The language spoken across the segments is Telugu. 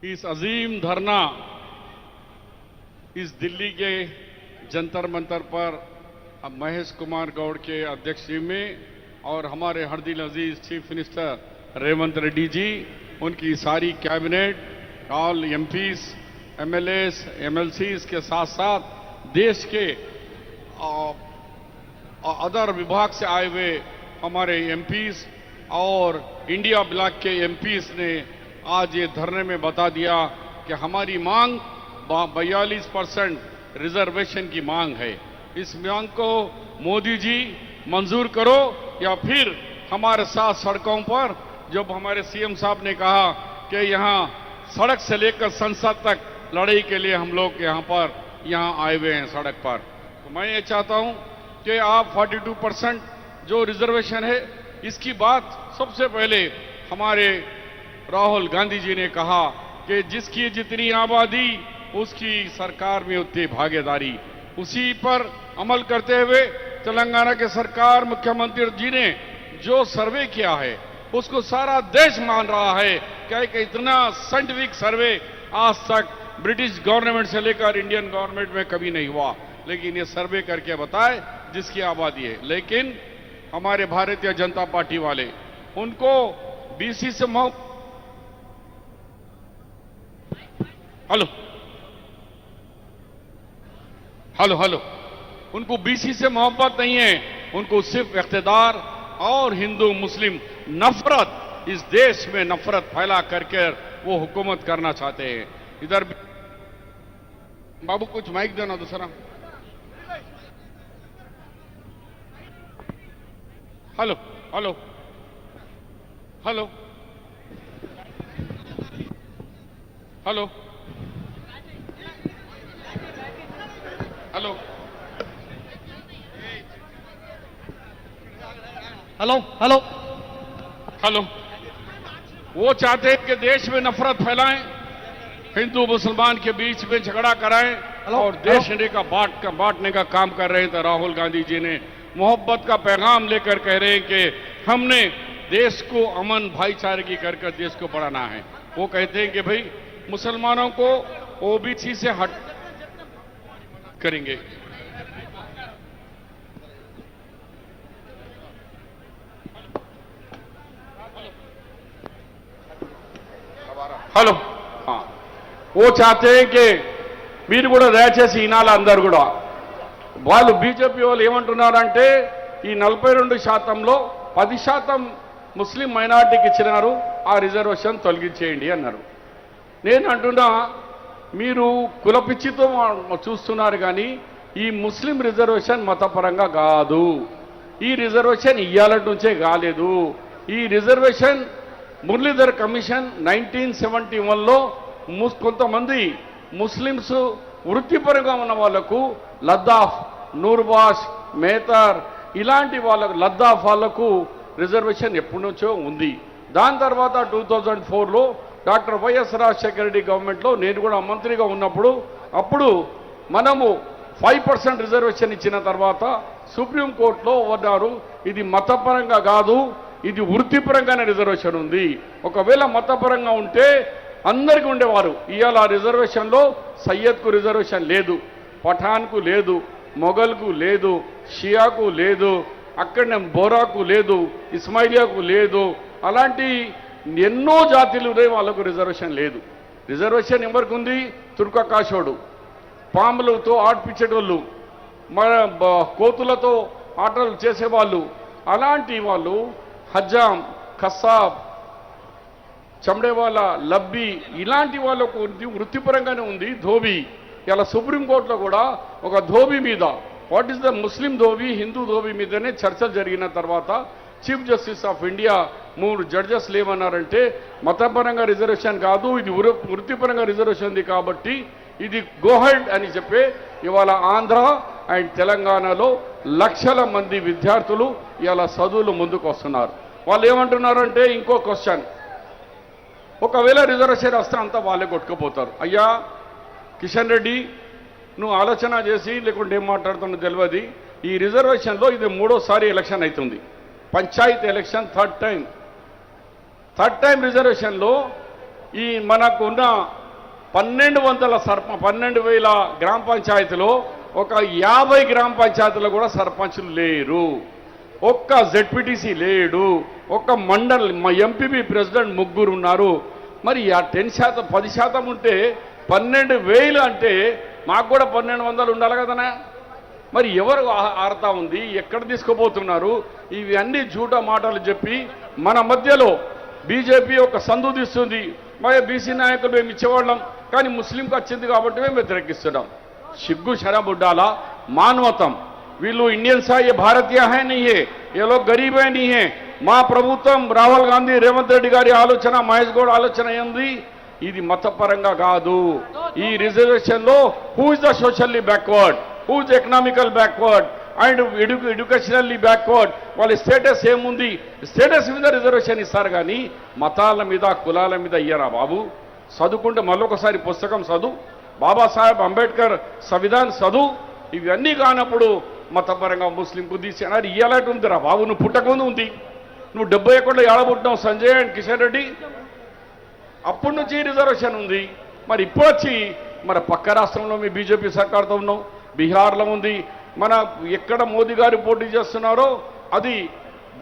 इस अजीम धरना इस दिल्ली के जंतर मंतर पर अब महेश कुमार गौड़ के अध्यक्षता में और हमारे हरदिल अजीज चीफ मिनिस्टर रेवंत रेड्डी जी, उनकी सारी cabinet, all MPs, MLAs, MLCs के साथ साथ देश के अदर विभाग से आए हुए हमारे एमपीज और इंडिया ब्लॉक के एमपीज ने आज ये धरने में बता दिया कि हमारी मांग 42% रिजर्वेशन की मांग है। इस मांग को मोदी जी मंजूर करो या फिर हमारे साथ सड़कों पर, जब हमारे सीएम साहब ने कहा कि यहां सड़क से लेकर संसद तक लड़ाई के लिए हम लोग यहां आए हुए हैं सड़क पर, तो मैं ये चाहता हूं कि आप 42% जो रिजर्वेशन है इसकी बात सबसे पहले हमारे राहुल गांधी जी ने कहा कि जिसकी जितनी आबादी उसकी सरकार में उतनी भागीदारी, उसी पर अमल करते हुए तेलंगाना के सरकार मुख्यमंत्री जी ने जो सर्वे किया है उसको सारा देश मान रहा है कि इतना साइंटिफिक सर्वे आज तक ब्रिटिश गवर्नमेंट से लेकर इंडियन गवर्नमेंट में कभी नहीं हुआ। लेकिन ये सर्वे करके बताए जिसकी आबादी है। लेकिन हमारे भारतीय जनता पार्टी वाले उनको बीसी से हेलो उनको बीसी से मोहब्बत नहीं है, उनको सिर्फ इख्तिदार और हिंदू मुस्लिम नफरत, इस देश में नफरत फैला करके वो हुकूमत करना चाहते हैं। इधर बाबू कुछ माइक देना दूसरा। Hello hello hello hello hello hello hello hello वो चाहते हैं कि देश में नफरत फैलाएं, हिंदू मुसलमान के बीच में झगड़ा कराएं और देश का बांटने का काम कर रहे हैं। तो राहुल गांधी जी ने मोहब्बत का पैगाम लेकर कह रहे हैं कि हमने देश को अमन भाईचारे की कर देश को बढ़ाना है। वो कहते हैं कि भाई मुसलमानों को ओबीसी से हट करेंगे। హలో वो चाहते हैं कि మీరు కూడా దయచేసి ఈనాల అందరూ కూడా వాళ్ళు బీజేపీ వాళ్ళు ఏమంటున్నారంటే ఈ 42%లో 10% ముస్లిం మైనారిటీకి ఇచ్చినారు, ఆ రిజర్వేషన్ తొలగించేయండి అన్నారు. నేను అంటున్నా మీరు కులపిచ్చితో చూస్తున్నారు కానీ ఈ ముస్లిం రిజర్వేషన్ మతపరంగా కాదు. ఈ రిజర్వేషన్ ఇయ్యాలటి నుంచే కాలేదు. ఈ రిజర్వేషన్ మురళీధర్ కమిషన్ 1971లో కొంతమంది ముస్లిమ్స్ వృత్తిపరంగా ఉన్న వాళ్లకు లద్దాఫ్, నూర్బాష్, మేతర్ ఇలాంటి వాళ్ళకు లద్దాఫ్ వాళ్లకు రిజర్వేషన్ ఎప్పటి నుంచో ఉంది. దాని తర్వాత 2004లో డాక్టర్ వైఎస్ రాజశేఖర రెడ్డి గవర్నమెంట్లో నేను కూడా మంత్రిగా ఉన్నప్పుడు అప్పుడు మనము 5% రిజర్వేషన్ ఇచ్చిన తర్వాత సుప్రీంకోర్టులో ఉన్నారు ఇది మతపరంగా కాదు, ఇది వృత్తిపరంగానే రిజర్వేషన్ ఉంది. ఒకవేళ మతపరంగా ఉంటే అందరికీ ఉండేవారు. ఇవాళ రిజర్వేషన్లో సయ్యద్కు రిజర్వేషన్ లేదు, పఠాన్కు లేదు, మొఘల్కు లేదు, షియాకు లేదు, అక్కడనే బోరాకు లేదు, ఇస్మాయిలియాకు లేదు, అలాంటి ఎన్నో జాతులు ఉన్నాయి వాళ్ళకు రిజర్వేషన్ లేదు. రిజర్వేషన్ ఎవరికి ఉంది? తుర్కకాశోడు, పాములతో ఆడిపించేటోళ్ళు, మన కోతులతో ఆటలు చేసేవాళ్ళు, అలాంటి వాళ్ళు హజ్జాం, కస్సాబ్, చమడేవాళ్ళ, లబ్బి ఇలాంటి వాళ్ళకు వృత్తిపరంగానే ఉంది. ధోబీ ఇలా సుప్రీంకోర్టులో కూడా ఒక ధోబీ మీద వాట్ ఈస్ ద ముస్లిం ధోబీ, హిందూ ధోబీ మీదనే చర్చలు జరిగిన తర్వాత chief justice of India 3 judges ఏమన్నారంటే మతపరంగా రిజర్వేషన్ కాదు, ఇది వృత్తిపరంగా రిజర్వేషన్ ఉంది కాబట్టి ఇది గోహెడ్ అని చెప్పి ఇవాళ ఆంధ్ర అండ్ తెలంగాణలో లక్షల మంది విద్యార్థులు ఇవాళ చదువులు ముందుకు వస్తున్నారు. వాళ్ళు ఏమంటున్నారంటే ఇంకో క్వశ్చన్, ఒకవేళ రిజర్వేషన్ వస్తే అంతా వాళ్ళే కొట్టుకుపోతారు. అయ్యా కిషన్ రెడ్డి నువ్వు ఆలోచన చేసి లేకుంటే ఏం మాట్లాడుతున్నా తెలియదు. ఈ రిజర్వేషన్లో ఇది 3వ ఎలక్షన్ అవుతుంది, పంచాయతీ ఎలక్షన్ థర్డ్ టైం రిజర్వేషన్లో ఈ మనకున్న 12,000 గ్రామ పంచాయతీలో ఒక 50 గ్రామ పంచాయతీలో కూడా సర్పంచులు లేరు, ఒక్క జెడ్పీటీసీ లేడు, ఒక్క మండల్ ఎంపీపీ ప్రెసిడెంట్ 3 ఉన్నారు. మరి ఆ 10%, 10% ఉంటే 12,000 అంటే మాకు కూడా 1,200 ఉండాలి కదనా? మరి ఎవరు ఆడతా ఉంది, ఎక్కడ తీసుకుపోతున్నారు? ఇవి అన్ని జూటా మాటలు చెప్పి మన మధ్యలో బీజేపీ ఒక సందు తీస్తుంది. మరి బీసీ నాయకులు మేము ఇచ్చేవాళ్ళం, కానీ ముస్లింకి వచ్చింది కాబట్టి మేము వ్యతిరేకిస్తున్నాం. సిగ్గు శరబుడ్డాలా, మానవతం. వీళ్ళు ఇండియన్స్ ये भारतीय है नहीं है, ये लोग गरीब है नहीं है. మా ప్రభుత్వం రాహుల్ గాంధీ రేవంత్ రెడ్డి గారి ఆలోచన, మహేష్ గౌడ్ ఆలోచన ఏంది? ఇది మతపరంగా కాదు. ఈ రిజర్వేషన్ లో who is the socially backward, who is economical backward and educationally backward, వాళ్ళ స్టేటస్ ఏముంది? స్టేటస్ మీద రిజర్వేషన్ ఇస్తారు కానీ మతాల మీద, కులాల మీద ఇయ్యరా బాబు. చదువుకుంటే మళ్ళొకసారి పుస్తకం చదువు, బాబాసాహెబ్ అంబేద్కర్ సంవిధాన్ చదువు. ఇవన్నీ కానప్పుడు మతపరంగా ముస్లింకు తీసేనారు ఇయ్యాలట ఉందిరా బాబు. నువ్వు పుట్టకముందు ఉంది. నువ్వు 71లో ఏడబుట్టినావు సంజయ్ అండ్ కిషన్ రెడ్డి, అప్పటి నుంచి రిజర్వేషన్ ఉంది. మరి ఇప్పుడు వచ్చి మన పక్క రాష్ట్రంలో మీ బీజేపీ సర్కార్తో ఉన్నావు, బీహార్లో ఉంది. మన ఎక్కడ మోదీ గారు పోటీ చేస్తున్నారో అది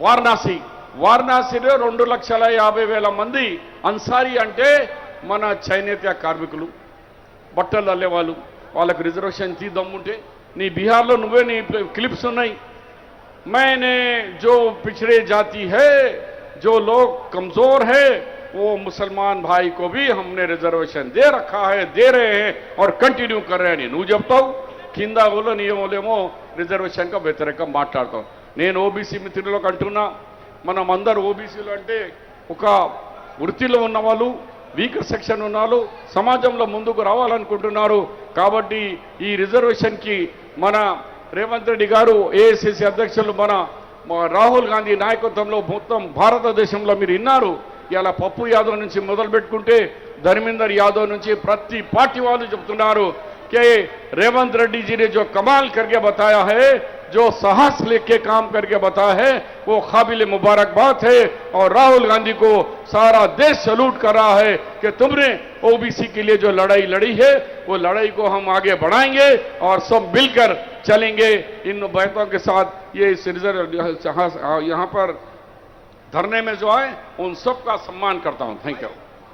వారణాసి. వారణాసిలో 2,50,000 మంది అన్సారీ అంటే మన చేనేత కార్మికులు, బట్టలు అల్లేవాళ్ళు. వాళ్ళకు రిజర్వేషన్ తీద్దాముంటే నీ బీహార్లో నువ్వే నీ క్లిప్స్ ఉన్నాయి. मैंने जो पिछड़े जाति है, जो लोग कमजोर है, वो मुसलमान भाई को भी हमने रिजर्वेशन दे रखा है, दे रहे हैं और कंटिन्यू कर रहे हैं. నువ్వు చెప్తావు కింద వాళ్ళు నియమలేమో రిజర్వేషన్గా వ్యతిరేకం మాట్లాడతావు. నేను ఓబీసీ మిత్రులకు అంటున్నా, మనం అందరూ ఓబీసీలు అంటే ఒక వృత్తిలో ఉన్నవాళ్ళు, వీకర్ సెక్షన్ ఉన్నాళ్ళు, సమాజంలో ముందుకు రావాలనుకుంటున్నారు. కాబట్టి ఈ రిజర్వేషన్కి మన రేవంత్ రెడ్డి గారు, ఏఐసిసి అధ్యక్షులు మన రాహుల్ గాంధీ నాయకత్వంలో మొత్తం భారతదేశంలో మీరు విన్నారు. ఇలా పప్పు యాదవ్ నుంచి మొదలు పెట్టుకుంటే ధర్మేందర్ యాదవ్ నుంచి ప్రతి పార్టీ వాళ్ళు చెప్తున్నారు कि रेवंत रेड्डी जी ने जो कमाल करके बताया है, जो साहस लेके काम करके बताया है, वो काबिल मुबारकबाद है. और राहुल गांधी को सारा देश सैल्यूट कर रहा है कि तुमने ओबीसी के लिए जो लड़ाई लड़ी है, वो लड़ाई को हम आगे बढ़ाएंगे और सब मिलकर चलेंगे. इन बातों के साथ ये इस रिजर्व यहाँ पर धरने में जो है उन सब का सम्मान करता हूँ. Thank you.